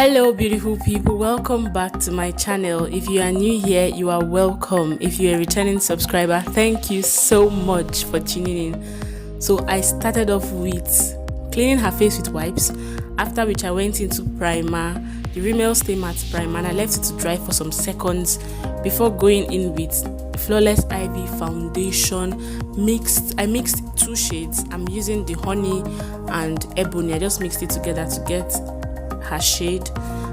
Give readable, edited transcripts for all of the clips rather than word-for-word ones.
Hello beautiful people, welcome back to my channel. If you are new here, you are welcome. If you're a returning subscriber, thank you so much for tuning in. So I started off with cleaning her face with wipes, after which I went into primer, the Rimmel Stay Matte Primer, and I left it to dry for some seconds before going in with FlawlessIvy foundation. I mixed two shades. I'm using the honey and ebony. I just mixed it together to get her shade,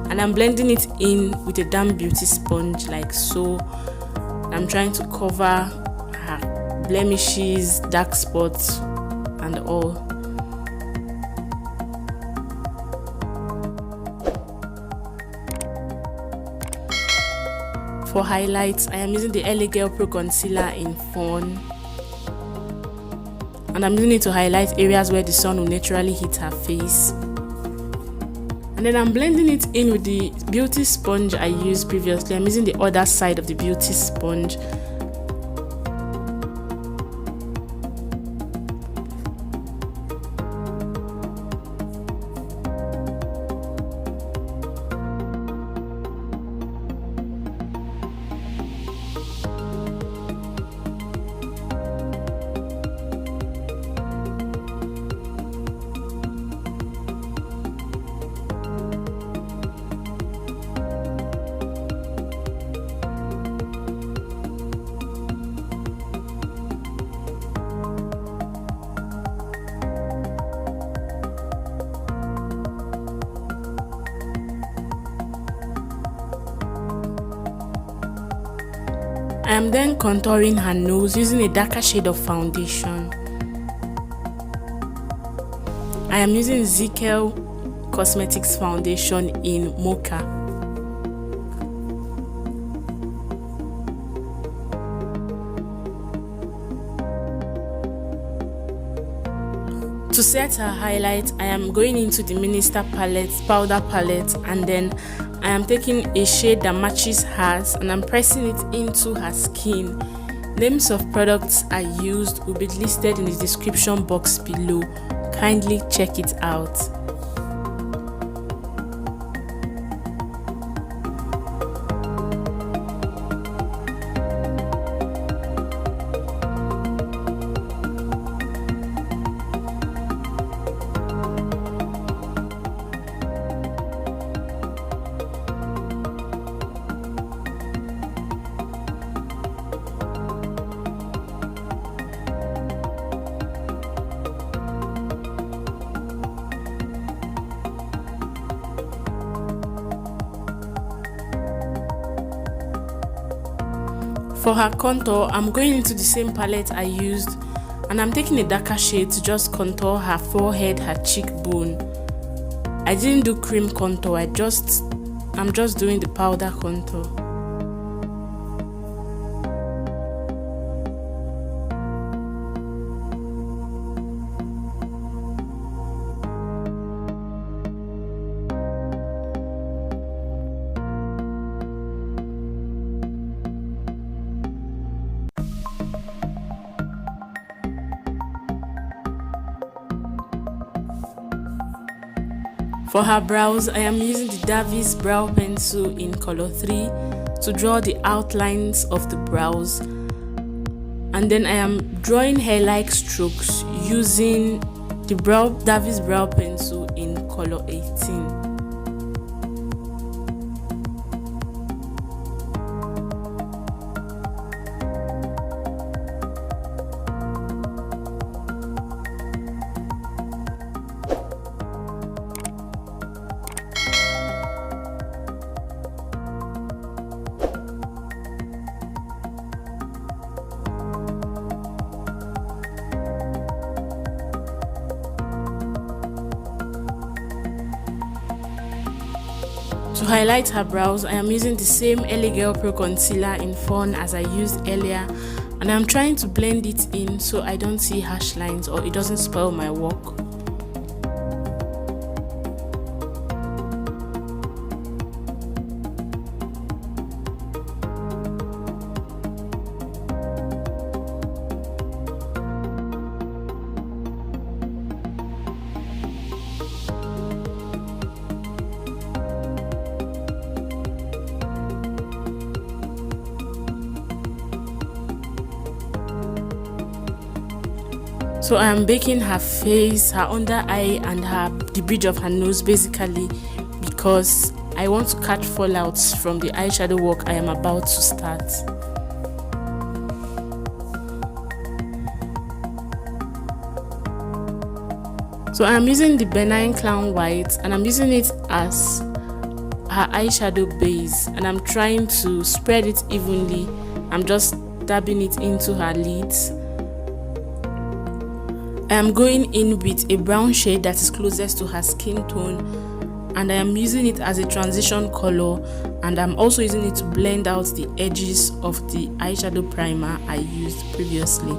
and I'm blending it in with a damp beauty sponge like so. I'm trying to cover her blemishes, dark spots and all. For highlights, I am using the LA Girl Pro Concealer in Fawn, and I'm using it to highlight areas where the sun will naturally hit her face. And then I'm blending it in with the beauty sponge I used previously. I'm using the other side of the beauty sponge. I am then contouring her nose using a darker shade of foundation. I am using Zikel Cosmetics foundation in Mocha. To set her highlight, I am going into the Ministar powder palette, and then I am taking a shade that matches hers and I'm pressing it into her skin. Names of products I used will be listed in the description box below. Kindly check it out. For her contour, I'm going into the same palette I used, and I'm taking a darker shade to just contour her forehead, her cheekbone. I didn't do cream contour, I'm just doing the powder contour. For her brows, I am using the Davis brow pencil in color 3 to draw the outlines of the brows, and then I am drawing hair-like strokes using the Davis brow pencil in color 18. To highlight her brows, I am using the same LA Girl Pro Concealer in Fawn as I used earlier, and I'm trying to blend it in so I don't see harsh lines or it doesn't spoil my work. So I am baking her face, her under eye, and the bridge of her nose basically, because I want to catch fallouts from the eyeshadow work I am about to start. So I'm using the Benign Clown White, and I'm using it as her eyeshadow base, and I'm trying to spread it evenly. I'm just dabbing it into her lids. I am going in with a brown shade that is closest to her skin tone, and I am using it as a transition color, and I'm also using it to blend out the edges of the eyeshadow primer I used previously.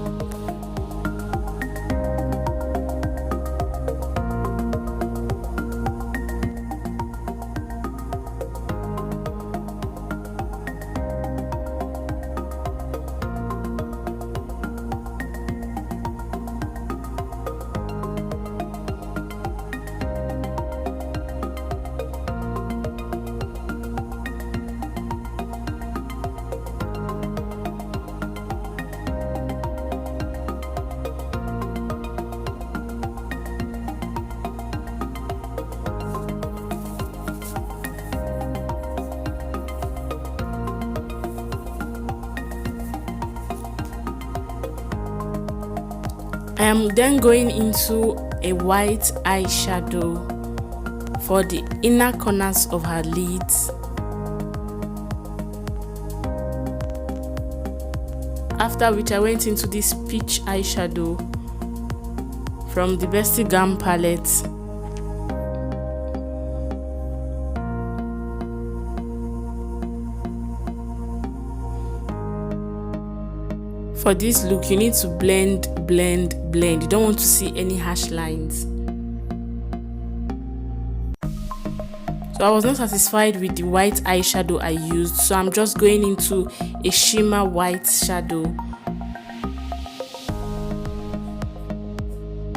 I am then going into a white eyeshadow for the inner corners of her lids. After which I went into this peach eyeshadow from the Bestie Gam palette. For this look, you need to blend. You don't want to see any harsh lines. So I was not satisfied with the white eyeshadow I used, so I'm just going into a shimmer white shadow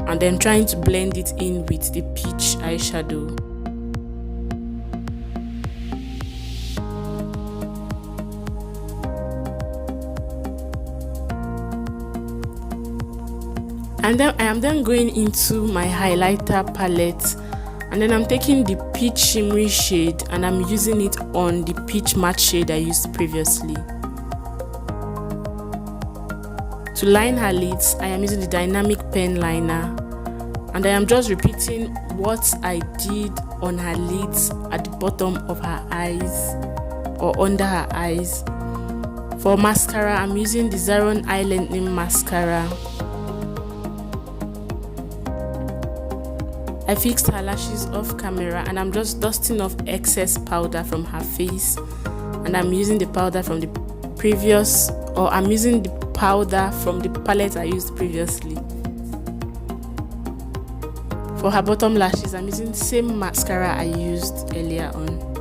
and then trying to blend it in with the peach eyeshadow. And then I am then going into my highlighter palette, and then I'm taking the peach shimmery shade and I'm using it on the peach matte shade I used previously. To line her lids, I am using the dynamic pen liner, and I am just repeating what I did on her lids at the bottom of her eyes or under her eyes. For mascara, I'm using the Zaron Eyeliner Mascara. I fixed her lashes off camera, and I'm just dusting off excess powder from her face, and I'm using the powder from the powder from the palette I used previously. For her bottom lashes, I'm using the same mascara I used earlier on.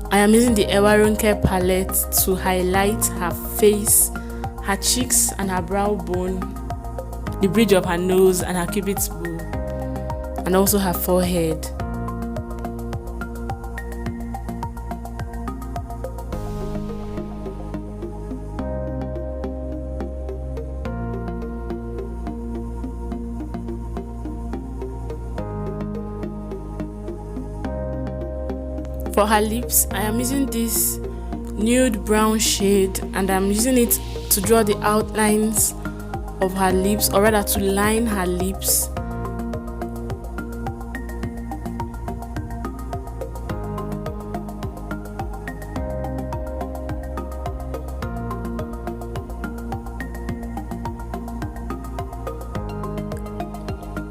I am using the Ewaronke palette to highlight her face, her cheeks and her brow bone, the bridge of her nose and her cupid's bow, and also her forehead. For her lips, I am using this nude brown shade, and I'm using it to draw the outlines of her lips, or rather to line her lips.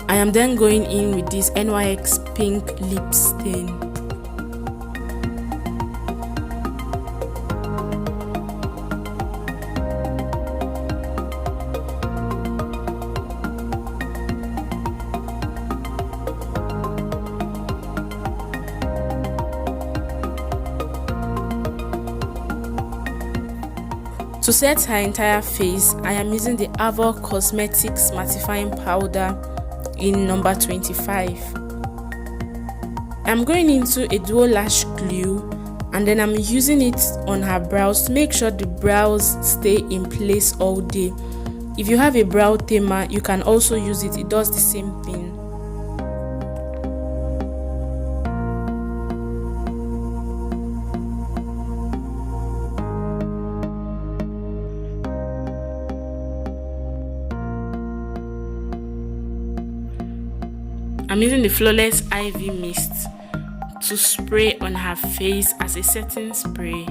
I am then going in with this NYX pink lip stain. To set her entire face, I am using the Avour Cosmetics mattifying powder in number 25. I'm going into a dual lash glue, and then I'm using it on her brows to make sure the brows stay in place all day. If you have a brow tamer, you can also use it. It does the same thing. I'm using the FlawlessIvy mist to spray on her face as a setting spray.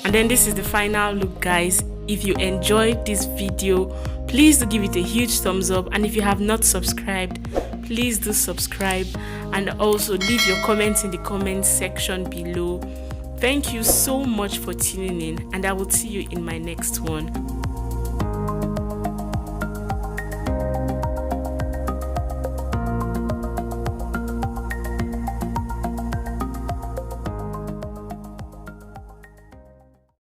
And then this is the final look, guys. If you enjoyed this video, please do give it a huge thumbs up, and if you have not subscribed, please do subscribe, and also leave your comments in the comment section below. Thank you so much for tuning in, and I will see you in my next one.